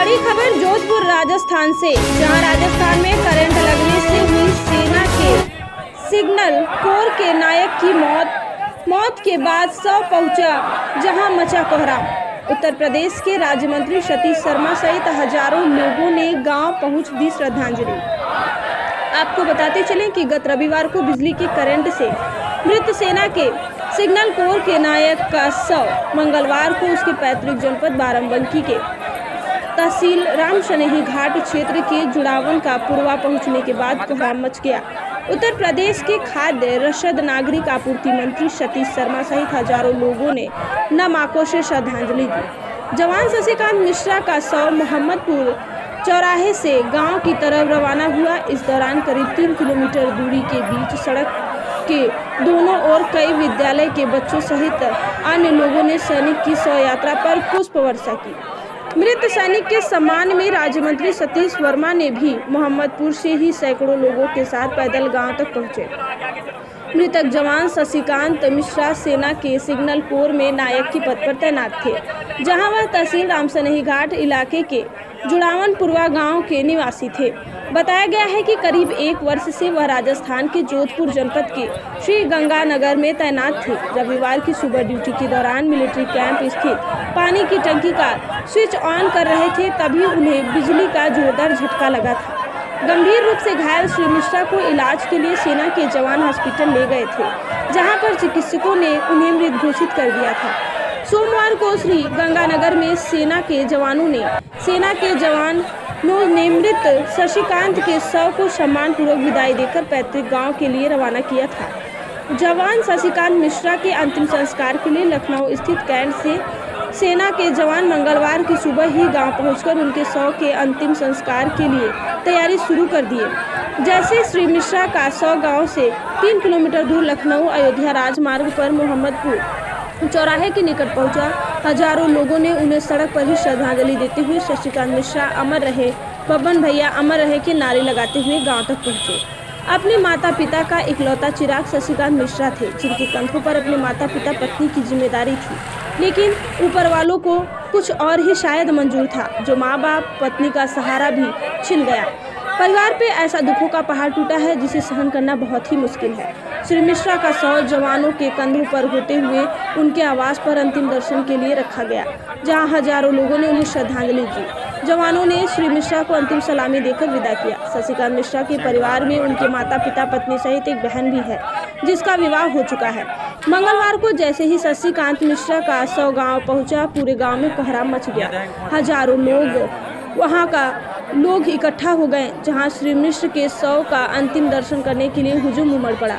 बड़ी खबर जोधपुर राजस्थान से, जहां राजस्थान में करंट लगने से हुई सेना के सिग्नल कोर के नायक की मौत के बाद शव पहुंचा, जहां मचा कोहराम। उत्तर प्रदेश के राज्य मंत्री सतीश शर्मा सहित हजारों लोगों ने गांव पहुंच दी श्रद्धांजलि। आपको बताते चलें कि गत रविवार को बिजली के करंट से मृत सेना के सिग्नल कोर के नायक का शव मंगलवार को उसके पैतृक जनपद बाराबंकी के तहसील रामशनेही घाट क्षेत्र के जुड़ावन का पुरवा पहुंचने के बाद कोहराम मच गया। उत्तर प्रदेश के खाद्य रसद नागरिक आपूर्ति मंत्री सतीश शर्मा सहित हजारों लोगों ने नम आंखों से श्रद्धांजलि दी। जवान शशिकांत मिश्रा का शव मोहम्मदपुर चौराहे से गांव की तरफ रवाना हुआ। इस दौरान करीब 3 किलोमीटर दूरी के बीच सड़क के दोनों ओर कई विद्यालय के बच्चों सहित अन्य लोगों ने सैनिक की शव यात्रा पर पुष्प वर्षा की। मृत सैनिक के सम्मान में राज्य मंत्री सतीश वर्मा ने भी मोहम्मदपुर से ही सैकड़ों लोगों के साथ पैदल गांव तक पहुंचे। मृतक जवान शशिकांत मिश्रा सेना के सिग्नल कोर में नायक के पद पर तैनात थे, जहां वह तहसील रामशनेही घाट इलाके के जुड़ावन पुरवा गांव के निवासी थे। बताया गया है कि करीब 1 वर्ष से वह राजस्थान के जोधपुर जनपद के श्री गंगानगर में तैनात थे। रविवार की सुबह ड्यूटी के दौरान मिलिट्री कैंप स्थित पानी की टंकी का स्विच ऑन कर रहे थे, तभी उन्हें बिजली का जोरदार झटका लगा था। गंभीर रूप से घायल श्री मिश्रा को इलाज के लिए सेना के जवान हॉस्पिटल ले गए थे, जहां पर चिकित्सकों ने उन्हें मृत घोषित कर दिया था। सोमवार को श्री गंगानगर में सेना के जवानों ने मृत शशिकांत के शव को सम्मानपूर्वक विदाई देकर पैतृक गांव के लिए रवाना किया था। जवान शशिकांत मिश्रा के अंतिम संस्कार के लिए लखनऊ स्थित कैंट से सेना के जवान मंगलवार की सुबह ही गांव पहुंचकर उनके शव के अंतिम संस्कार के लिए तैयारी शुरू कर दिए। जैसे श्री मिश्रा का शव गांव से 3 किलोमीटर दूर लखनऊ अयोध्या राजमार्ग पर मोहम्मदपुर चौराहे के निकट पहुंचा, हजारों लोगों ने उन्हें सड़क पर ही श्रद्धांजलि देते हुए शशिकांत मिश्रा अमर रहे, बब्बन भैया अमर रहे के नारे लगाते हुए गांव तक पहुंचे। अपने माता पिता का इकलौता चिराग शशिकांत मिश्रा थे, जिनके कंधों पर अपने माता पिता पत्नी की जिम्मेदारी थी, लेकिन ऊपर वालों को कुछ और ही शायद मंजूर था, जो माँ बाप पत्नी का सहारा भी छिन गया। परिवार पे ऐसा दुखों का पहाड़ टूटा है जिसे सहन करना बहुत ही मुश्किल है। श्री मिश्रा का शव जवानों के कंधों पर होते हुए उनके आवास पर अंतिम दर्शन के लिए रखा गया, जहां हजारों लोगों ने उन्हें श्रद्धांजलि दी। जवानों ने श्री मिश्रा को अंतिम सलामी देकर विदा किया। शशिकांत मिश्रा के परिवार में उनके माता पिता पत्नी सहित एक बहन भी है, जिसका विवाह हो चुका है। मंगलवार को जैसे ही शशिकांत मिश्रा का शव गाँव पहुँचा, पूरे गाँव में कोहराम मच गया। हजारों लोग इकट्ठा हो गए, जहां श्री मिश्र के शव का अंतिम दर्शन करने के लिए हुजूम उमड़ पड़ा।